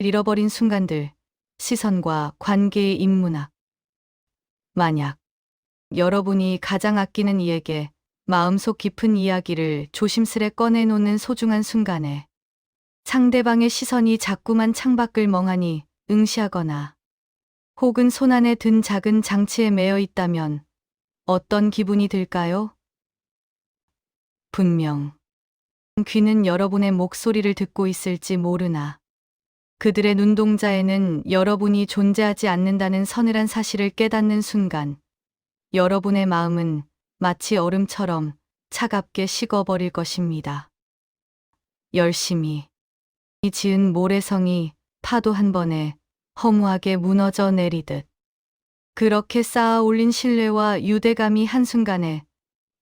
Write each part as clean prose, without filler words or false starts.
잃어버린 순간들, 시선과 관계의 인문학. 만약 여러분이 가장 아끼는 이에게 마음속 깊은 이야기를 조심스레 꺼내놓는 소중한 순간에 상대방의 시선이 자꾸만 창밖을 멍하니 응시하거나 혹은 손안에 든 작은 장치에 매여 있다면 어떤 기분이 들까요? 분명 귀는 여러분의 목소리를 듣고 있을지 모르나 그들의 눈동자에는 여러분이 존재하지 않는다는 서늘한 사실을 깨닫는 순간 여러분의 마음은 마치 얼음처럼 차갑게 식어버릴 것입니다. 열심히 지은 모래성이 파도 한 번에 허무하게 무너져 내리듯 그렇게 쌓아 올린 신뢰와 유대감이 한순간에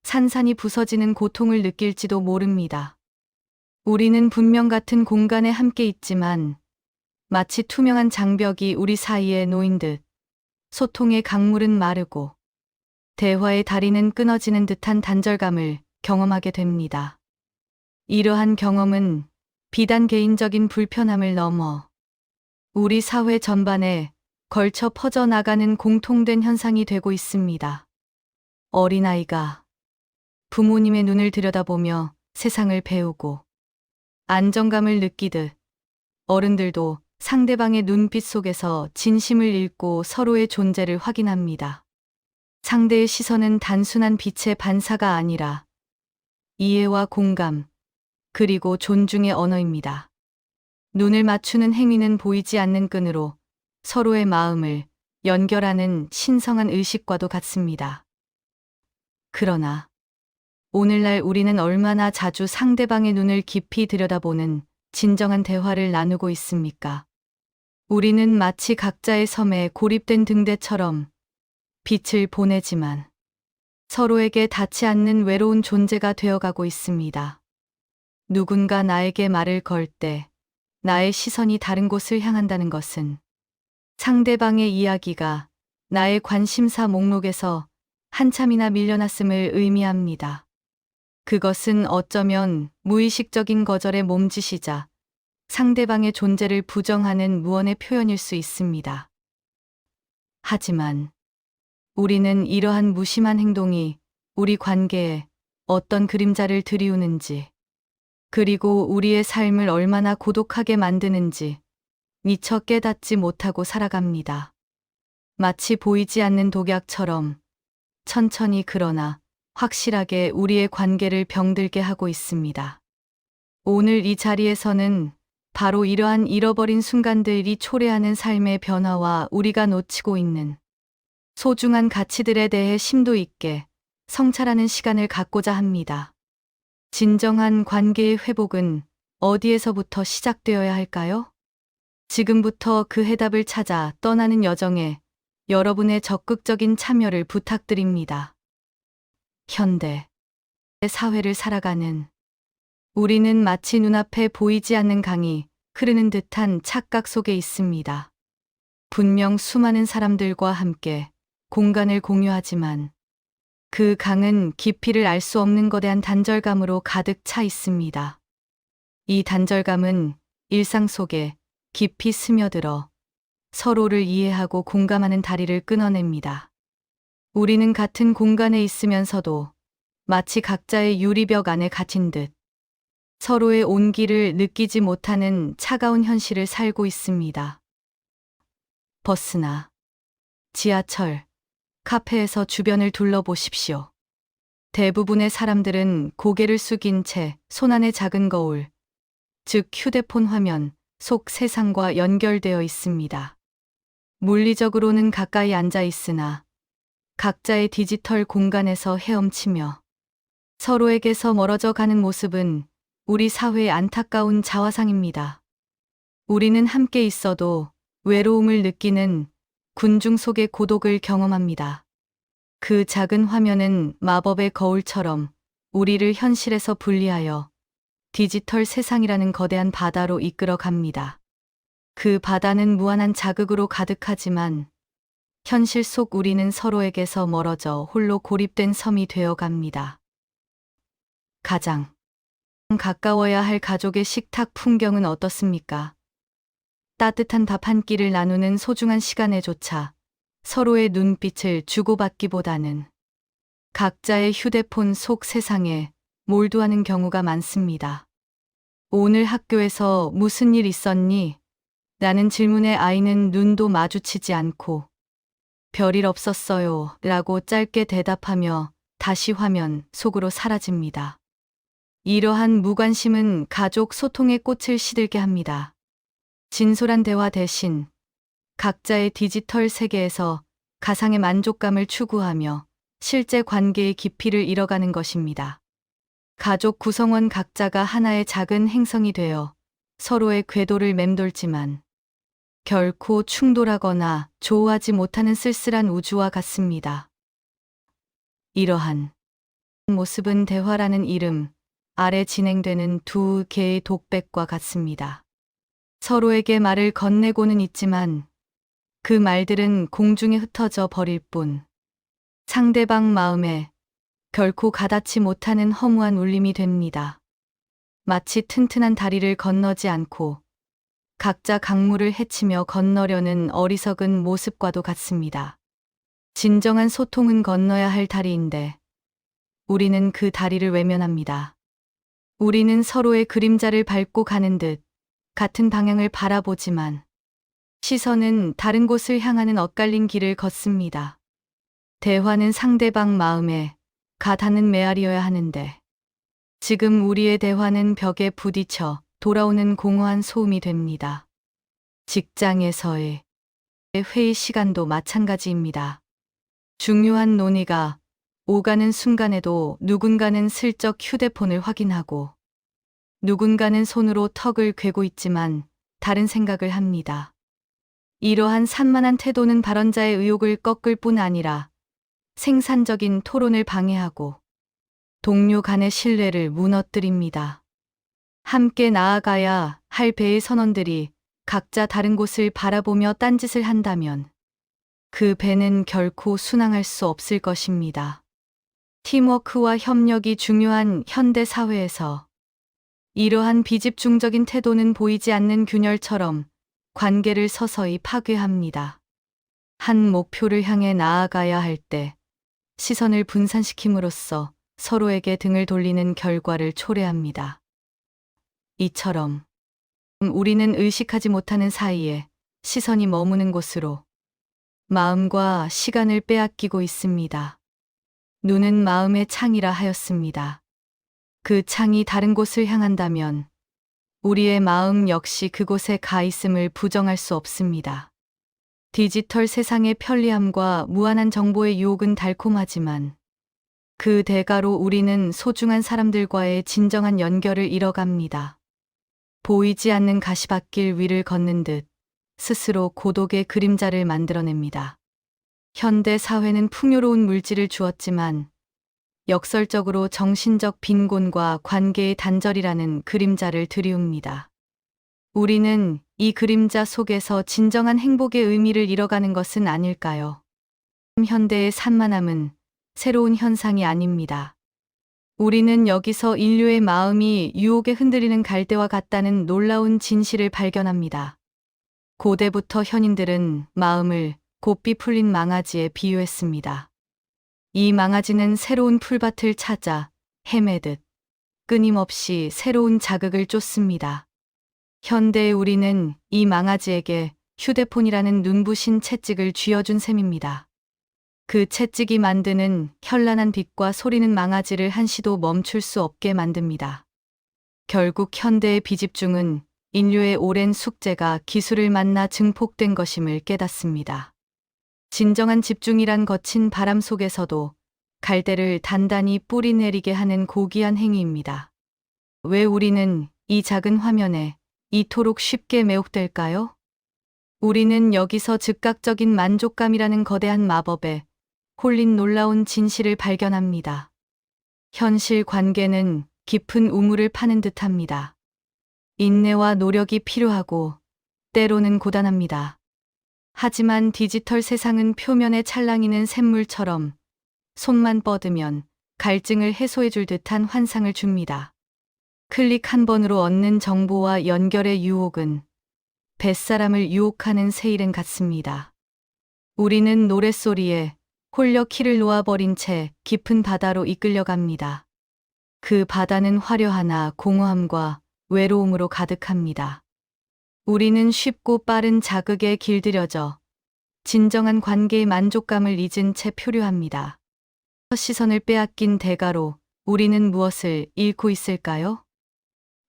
산산이 부서지는 고통을 느낄지도 모릅니다. 우리는 분명 같은 공간에 함께 있지만 마치 투명한 장벽이 우리 사이에 놓인 듯 소통의 강물은 마르고 대화의 다리는 끊어지는 듯한 단절감을 경험하게 됩니다. 이러한 경험은 비단 개인적인 불편함을 넘어 우리 사회 전반에 걸쳐 퍼져나가는 공통된 현상이 되고 있습니다. 어린아이가 부모님의 눈을 들여다보며 세상을 배우고 안정감을 느끼듯 어른들도 상대방의 눈빛 속에서 진심을 읽고 서로의 존재를 확인합니다. 상대의 시선은 단순한 빛의 반사가 아니라 이해와 공감, 그리고 존중의 언어입니다. 눈을 맞추는 행위는 보이지 않는 끈으로 서로의 마음을 연결하는 신성한 의식과도 같습니다. 그러나 오늘날 우리는 얼마나 자주 상대방의 눈을 깊이 들여다보는 진정한 대화를 나누고 있습니까? 우리는 마치 각자의 섬에 고립된 등대처럼 빛을 보내지만 서로에게 닿지 않는 외로운 존재가 되어가고 있습니다. 누군가 나에게 말을 걸 때 나의 시선이 다른 곳을 향한다는 것은 상대방의 이야기가 나의 관심사 목록에서 한참이나 밀려났음을 의미합니다. 그것은 어쩌면 무의식적인 거절의 몸짓이자 상대방의 존재를 부정하는 무언의 표현일 수 있습니다. 하지만 우리는 이러한 무심한 행동이 우리 관계에 어떤 그림자를 들이우는지, 그리고 우리의 삶을 얼마나 고독하게 만드는지 미처 깨닫지 못하고 살아갑니다. 마치 보이지 않는 독약처럼 천천히 그러나 확실하게 우리의 관계를 병들게 하고 있습니다. 오늘 이 자리에서는 바로 이러한 잃어버린 순간들이 초래하는 삶의 변화와 우리가 놓치고 있는 소중한 가치들에 대해 심도 있게 성찰하는 시간을 갖고자 합니다. 진정한 관계의 회복은 어디에서부터 시작되어야 할까요? 지금부터 그 해답을 찾아 떠나는 여정에 여러분의 적극적인 참여를 부탁드립니다. 현대 사회를 살아가는 우리는 마치 눈앞에 보이지 않는 강이 흐르는 듯한 착각 속에 있습니다. 분명 수많은 사람들과 함께 공간을 공유하지만 그 강은 깊이를 알 수 없는 거대한 단절감으로 가득 차 있습니다. 이 단절감은 일상 속에 깊이 스며들어 서로를 이해하고 공감하는 다리를 끊어냅니다. 우리는 같은 공간에 있으면서도 마치 각자의 유리벽 안에 갇힌 듯 서로의 온기를 느끼지 못하는 차가운 현실을 살고 있습니다. 버스나 지하철, 카페에서 주변을 둘러보십시오. 대부분의 사람들은 고개를 숙인 채 손안의 작은 거울, 즉 휴대폰 화면 속 세상과 연결되어 있습니다. 물리적으로는 가까이 앉아 있으나 각자의 디지털 공간에서 헤엄치며 서로에게서 멀어져 가는 모습은 우리 사회의 안타까운 자화상입니다. 우리는 함께 있어도 외로움을 느끼는 군중 속의 고독을 경험합니다. 그 작은 화면은 마법의 거울처럼 우리를 현실에서 분리하여 디지털 세상이라는 거대한 바다로 이끌어 갑니다. 그 바다는 무한한 자극으로 가득하지만 현실 속 우리는 서로에게서 멀어져 홀로 고립된 섬이 되어 갑니다. 가장 가까워야 할 가족의 식탁 풍경은 어떻습니까? 따뜻한 밥 한 끼를 나누는 소중한 시간에조차 서로의 눈빛을 주고받기보다는 각자의 휴대폰 속 세상에 몰두하는 경우가 많습니다. 오늘 학교에서 무슨 일 있었니? 라는 질문에 아이는 눈도 마주치지 않고 별일 없었어요 라고 짧게 대답하며 다시 화면 속으로 사라집니다. 이러한 무관심은 가족 소통의 꽃을 시들게 합니다. 진솔한 대화 대신 각자의 디지털 세계에서 가상의 만족감을 추구하며 실제 관계의 깊이를 잃어가는 것입니다. 가족 구성원 각자가 하나의 작은 행성이 되어 서로의 궤도를 맴돌지만 결코 충돌하거나 조우하지 못하는 쓸쓸한 우주와 같습니다. 이러한 모습은 대화라는 이름 아래 진행되는 두 개의 독백과 같습니다. 서로에게 말을 건네고는 있지만 그 말들은 공중에 흩어져 버릴 뿐 상대방 마음에 결코 가닿지 못하는 허무한 울림이 됩니다. 마치 튼튼한 다리를 건너지 않고 각자 강물을 헤치며 건너려는 어리석은 모습과도 같습니다. 진정한 소통은 건너야 할 다리인데 우리는 그 다리를 외면합니다. 우리는 서로의 그림자를 밟고 가는 듯 같은 방향을 바라보지만 시선은 다른 곳을 향하는 엇갈린 길을 걷습니다. 대화는 상대방 마음에 가닿는 메아리여야 하는데 지금 우리의 대화는 벽에 부딪혀 돌아오는 공허한 소음이 됩니다. 직장에서의 회의 시간도 마찬가지입니다. 중요한 논의가 오가는 순간에도 누군가는 슬쩍 휴대폰을 확인하고 누군가는 손으로 턱을 괴고 있지만 다른 생각을 합니다. 이러한 산만한 태도는 발언자의 의욕을 꺾을 뿐 아니라 생산적인 토론을 방해하고 동료 간의 신뢰를 무너뜨립니다. 함께 나아가야 할 배의 선원들이 각자 다른 곳을 바라보며 딴짓을 한다면 그 배는 결코 순항할 수 없을 것입니다. 팀워크와 협력이 중요한 현대 사회에서 이러한 비집중적인 태도는 보이지 않는 균열처럼 관계를 서서히 파괴합니다. 한 목표를 향해 나아가야 할 때 시선을 분산시킴으로써 서로에게 등을 돌리는 결과를 초래합니다. 이처럼 우리는 의식하지 못하는 사이에 시선이 머무는 곳으로 마음과 시간을 빼앗기고 있습니다. 눈은 마음의 창이라 하였습니다. 그 창이 다른 곳을 향한다면 우리의 마음 역시 그곳에 가 있음을 부정할 수 없습니다. 디지털 세상의 편리함과 무한한 정보의 유혹은 달콤하지만 그 대가로 우리는 소중한 사람들과의 진정한 연결을 잃어갑니다. 보이지 않는 가시밭길 위를 걷는 듯 스스로 고독의 그림자를 만들어냅니다. 현대 사회는 풍요로운 물질을 주었지만 역설적으로 정신적 빈곤과 관계의 단절이라는 그림자를 들이웁니다. 우리는 이 그림자 속에서 진정한 행복의 의미를 잃어가는 것은 아닐까요? 현대의 산만함은 새로운 현상이 아닙니다. 우리는 여기서 인류의 마음이 유혹에 흔들리는 갈대와 같다는 놀라운 진실을 발견합니다. 고대부터 현인들은 마음을 곱비 풀린 망아지에 비유했습니다. 이 망아지는 새로운 풀밭을 찾아 헤매듯 끊임없이 새로운 자극을 쫓습니다. 현대의 우리는 이 망아지에게 휴대폰이라는 눈부신 채찍을 쥐어준 셈입니다. 그 채찍이 만드는 현란한 빛과 소리는 망아지를 한시도 멈출 수 없게 만듭니다. 결국 현대의 비집중은 인류의 오랜 숙제가 기술을 만나 증폭된 것임을 깨닫습니다. 진정한 집중이란 거친 바람 속에서도 갈대를 단단히 뿌리 내리게 하는 고귀한 행위입니다. 왜 우리는 이 작은 화면에 이토록 쉽게 매혹될까요? 우리는 여기서 즉각적인 만족감이라는 거대한 마법에 홀린 놀라운 진실을 발견합니다. 현실 관계는 깊은 우물을 파는 듯합니다. 인내와 노력이 필요하고 때로는 고단합니다. 하지만 디지털 세상은 표면에 찰랑이는 샘물처럼 손만 뻗으면 갈증을 해소해줄 듯한 환상을 줍니다. 클릭 한 번으로 얻는 정보와 연결의 유혹은 뱃사람을 유혹하는 세일은 같습니다. 우리는 노랫소리에 홀려 키를 놓아버린 채 깊은 바다로 이끌려갑니다. 그 바다는 화려하나 공허함과 외로움으로 가득합니다. 우리는 쉽고 빠른 자극에 길들여져 진정한 관계의 만족감을 잊은 채 표류합니다. 시선을 빼앗긴 대가로 우리는 무엇을 잃고 있을까요?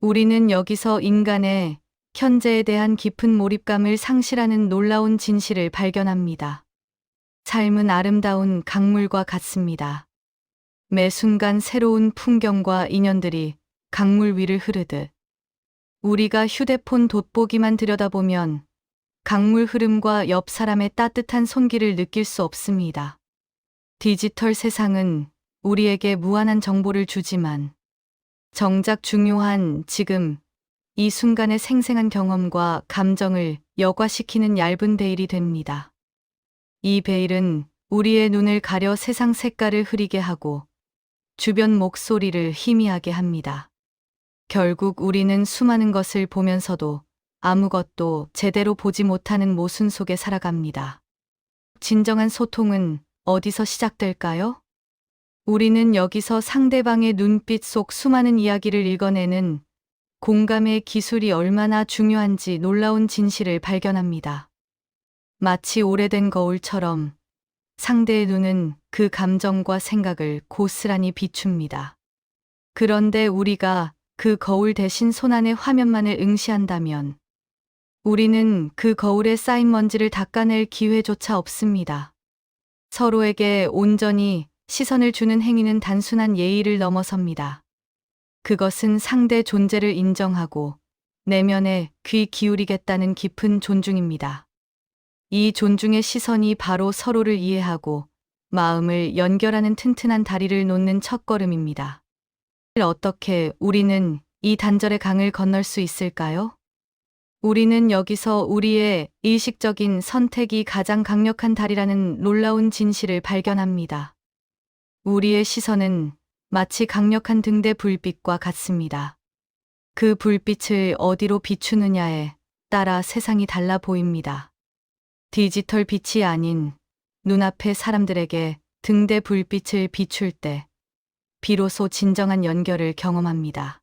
우리는 여기서 인간의 현재에 대한 깊은 몰입감을 상실하는 놀라운 진실을 발견합니다. 삶은 아름다운 강물과 같습니다. 매 순간 새로운 풍경과 인연들이 강물 위를 흐르듯 우리가 휴대폰 돋보기만 들여다보면 강물 흐름과 옆 사람의 따뜻한 손길을 느낄 수 없습니다. 디지털 세상은 우리에게 무한한 정보를 주지만 정작 중요한 지금 이 순간의 생생한 경험과 감정을 여과시키는 얇은 베일이 됩니다. 이 베일은 우리의 눈을 가려 세상 색깔을 흐리게 하고 주변 목소리를 희미하게 합니다. 결국 우리는 수많은 것을 보면서도 아무것도 제대로 보지 못하는 모순 속에 살아갑니다. 진정한 소통은 어디서 시작될까요? 우리는 여기서 상대방의 눈빛 속 수많은 이야기를 읽어내는 공감의 기술이 얼마나 중요한지 놀라운 진실을 발견합니다. 마치 오래된 거울처럼 상대의 눈은 그 감정과 생각을 고스란히 비춥니다. 그런데 우리가 그 거울 대신 손안의 화면만을 응시한다면 우리는 그 거울에 쌓인 먼지를 닦아낼 기회조차 없습니다. 서로에게 온전히 시선을 주는 행위는 단순한 예의를 넘어섭니다. 그것은 상대 존재를 인정하고 내면에 귀 기울이겠다는 깊은 존중입니다. 이 존중의 시선이 바로 서로를 이해하고 마음을 연결하는 튼튼한 다리를 놓는 첫걸음입니다. 어떻게 우리는 이 단절의 강을 건널 수 있을까요? 우리는 여기서 우리의 의식적인 선택이 가장 강력한 다리라는 놀라운 진실을 발견합니다. 우리의 시선은 마치 강력한 등대 불빛과 같습니다. 그 불빛을 어디로 비추느냐에 따라 세상이 달라 보입니다. 디지털 빛이 아닌 눈앞의 사람들에게 등대 불빛을 비출 때 비로소 진정한 연결을 경험합니다.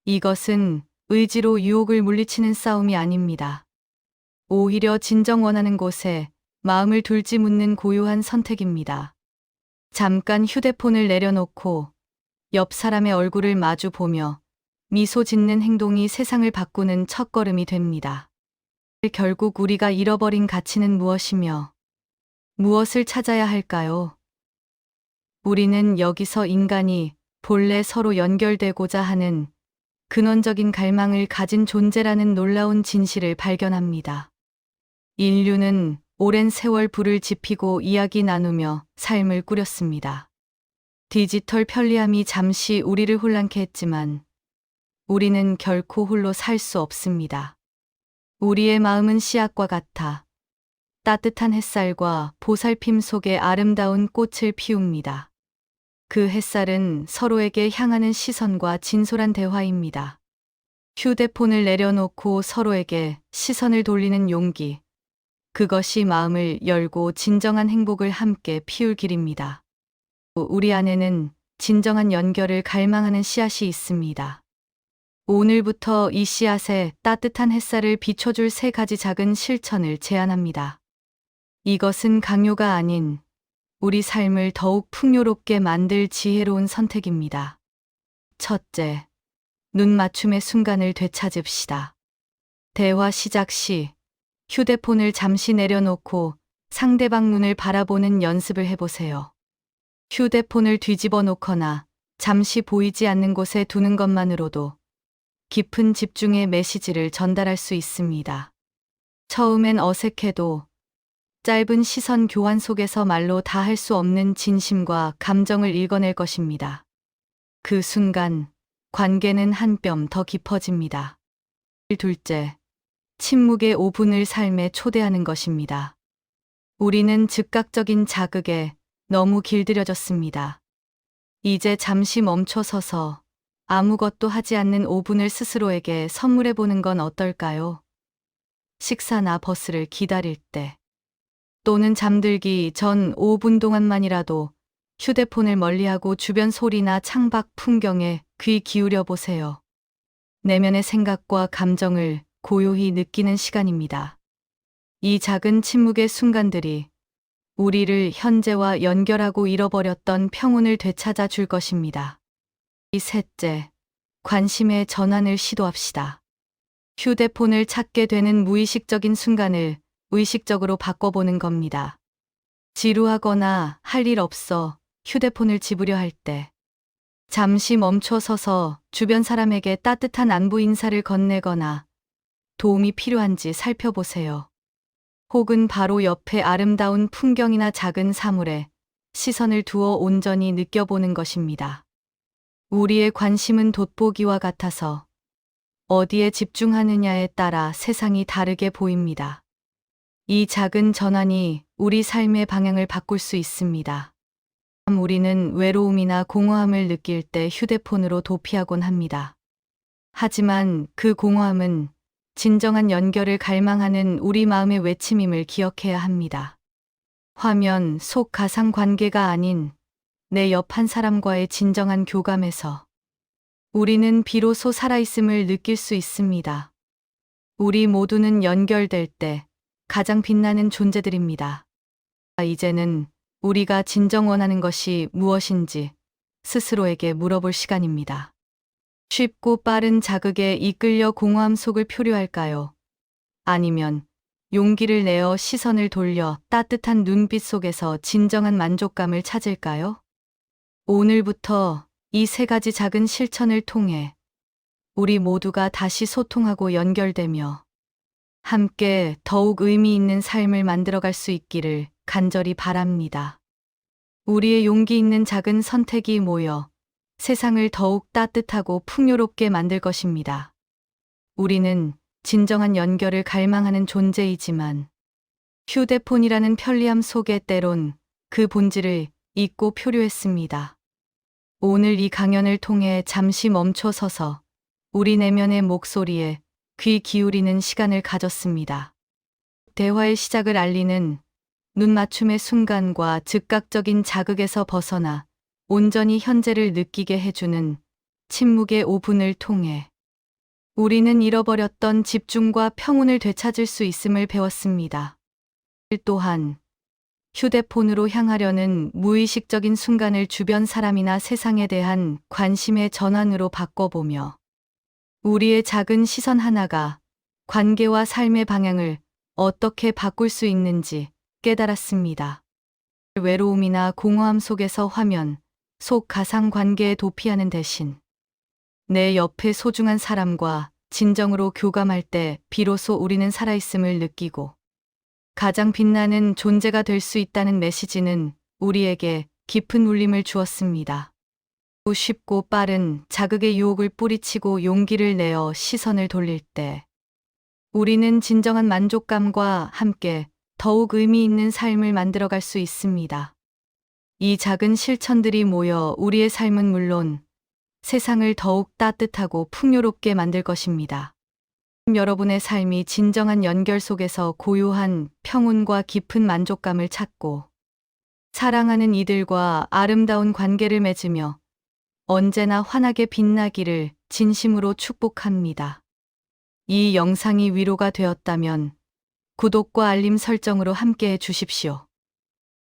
이것은 의지로 유혹을 물리치는 싸움이 아닙니다. 오히려 진정 원하는 곳에 마음을 둘지 묻는 고요한 선택입니다. 잠깐 휴대폰을 내려놓고 옆 사람의 얼굴을 마주 보며 미소 짓는 행동이 세상을 바꾸는 첫걸음이 됩니다. 결국 우리가 잃어버린 가치는 무엇이며 무엇을 찾아야 할까요? 우리는 여기서 인간이 본래 서로 연결되고자 하는 근원적인 갈망을 가진 존재라는 놀라운 진실을 발견합니다. 인류는 오랜 세월 불을 지피고 이야기 나누며 삶을 꾸렸습니다. 디지털 편리함이 잠시 우리를 혼란케 했지만 우리는 결코 홀로 살 수 없습니다. 우리의 마음은 씨앗과 같아 따뜻한 햇살과 보살핌 속에 아름다운 꽃을 피웁니다. 그 햇살은 서로에게 향하는 시선과 진솔한 대화입니다. 휴대폰을 내려놓고 서로에게 시선을 돌리는 용기. 그것이 마음을 열고 진정한 행복을 함께 피울 길입니다. 우리 안에는 진정한 연결을 갈망하는 씨앗이 있습니다. 오늘부터 이 씨앗에 따뜻한 햇살을 비춰줄 3가지 작은 실천을 제안합니다. 이것은 강요가 아닌 우리 삶을 더욱 풍요롭게 만들 지혜로운 선택입니다. 첫째, 눈 맞춤의 순간을 되찾읍시다. 대화 시작 시 휴대폰을 잠시 내려놓고 상대방 눈을 바라보는 연습을 해보세요. 휴대폰을 뒤집어 놓거나 잠시 보이지 않는 곳에 두는 것만으로도 깊은 집중의 메시지를 전달할 수 있습니다. 처음엔 어색해도 짧은 시선 교환 속에서 말로 다 할 수 없는 진심과 감정을 읽어낼 것입니다. 그 순간 관계는 한 뼘 더 깊어집니다. 둘째, 침묵의 5분을 삶에 초대하는 것입니다. 우리는 즉각적인 자극에 너무 길들여졌습니다. 이제 잠시 멈춰서서 아무것도 하지 않는 5분을 스스로에게 선물해 보는 건 어떨까요? 식사나 버스를 기다릴 때, 또는 잠들기 전 5분 동안만이라도 휴대폰을 멀리하고 주변 소리나 창밖 풍경에 귀 기울여 보세요. 내면의 생각과 감정을 고요히 느끼는 시간입니다. 이 작은 침묵의 순간들이 우리를 현재와 연결하고 잃어버렸던 평온을 되찾아 줄 것입니다. 셋째, 관심의 전환을 시도합시다. 휴대폰을 찾게 되는 무의식적인 순간을 의식적으로 바꿔보는 겁니다. 지루하거나 할 일 없어 휴대폰을 집으려 할 때, 잠시 멈춰 서서 주변 사람에게 따뜻한 안부 인사를 건네거나 도움이 필요한지 살펴보세요. 혹은 바로 옆에 아름다운 풍경이나 작은 사물에 시선을 두어 온전히 느껴보는 것입니다. 우리의 관심은 돋보기와 같아서 어디에 집중하느냐에 따라 세상이 다르게 보입니다. 이 작은 전환이 우리 삶의 방향을 바꿀 수 있습니다. 우리는 외로움이나 공허함을 느낄 때 휴대폰으로 도피하곤 합니다. 하지만 그 공허함은 진정한 연결을 갈망하는 우리 마음의 외침임을 기억해야 합니다. 화면 속 가상 관계가 아닌 내 옆 한 사람과의 진정한 교감에서 우리는 비로소 살아있음을 느낄 수 있습니다. 우리 모두는 연결될 때 가장 빛나는 존재들입니다. 이제는 우리가 진정 원하는 것이 무엇인지 스스로에게 물어볼 시간입니다. 쉽고 빠른 자극에 이끌려 공허함 속을 표류할까요? 아니면 용기를 내어 시선을 돌려 따뜻한 눈빛 속에서 진정한 만족감을 찾을까요? 오늘부터 이 세 가지 작은 실천을 통해 우리 모두가 다시 소통하고 연결되며 함께 더욱 의미 있는 삶을 만들어갈 수 있기를 간절히 바랍니다. 우리의 용기 있는 작은 선택이 모여 세상을 더욱 따뜻하고 풍요롭게 만들 것입니다. 우리는 진정한 연결을 갈망하는 존재이지만 휴대폰이라는 편리함 속에 때론 그 본질을 잊고 표류했습니다. 오늘 이 강연을 통해 잠시 멈춰 서서 우리 내면의 목소리에 귀 기울이는 시간을 가졌습니다. 대화의 시작을 알리는 눈 맞춤의 순간과 즉각적인 자극에서 벗어나 온전히 현재를 느끼게 해주는 침묵의 5분을 통해 우리는 잃어버렸던 집중과 평온을 되찾을 수 있음을 배웠습니다. 또한 휴대폰으로 향하려는 무의식적인 순간을 주변 사람이나 세상에 대한 관심의 전환으로 바꿔보며 우리의 작은 시선 하나가 관계와 삶의 방향을 어떻게 바꿀 수 있는지 깨달았습니다. 외로움이나 공허함 속에서 화면 속 가상 관계에 도피하는 대신 내 옆에 소중한 사람과 진정으로 교감할 때 비로소 우리는 살아있음을 느끼고 가장 빛나는 존재가 될 수 있다는 메시지는 우리에게 깊은 울림을 주었습니다. 쉽고 빠른 자극의 유혹을 뿌리치고 용기를 내어 시선을 돌릴 때 우리는 진정한 만족감과 함께 더욱 의미 있는 삶을 만들어갈 수 있습니다. 이 작은 실천들이 모여 우리의 삶은 물론 세상을 더욱 따뜻하고 풍요롭게 만들 것입니다. 여러분의 삶이 진정한 연결 속에서 고요한 평온과 깊은 만족감을 찾고 사랑하는 이들과 아름다운 관계를 맺으며 언제나 환하게 빛나기를 진심으로 축복합니다. 이 영상이 위로가 되었다면 구독과 알림 설정으로 함께해 주십시오.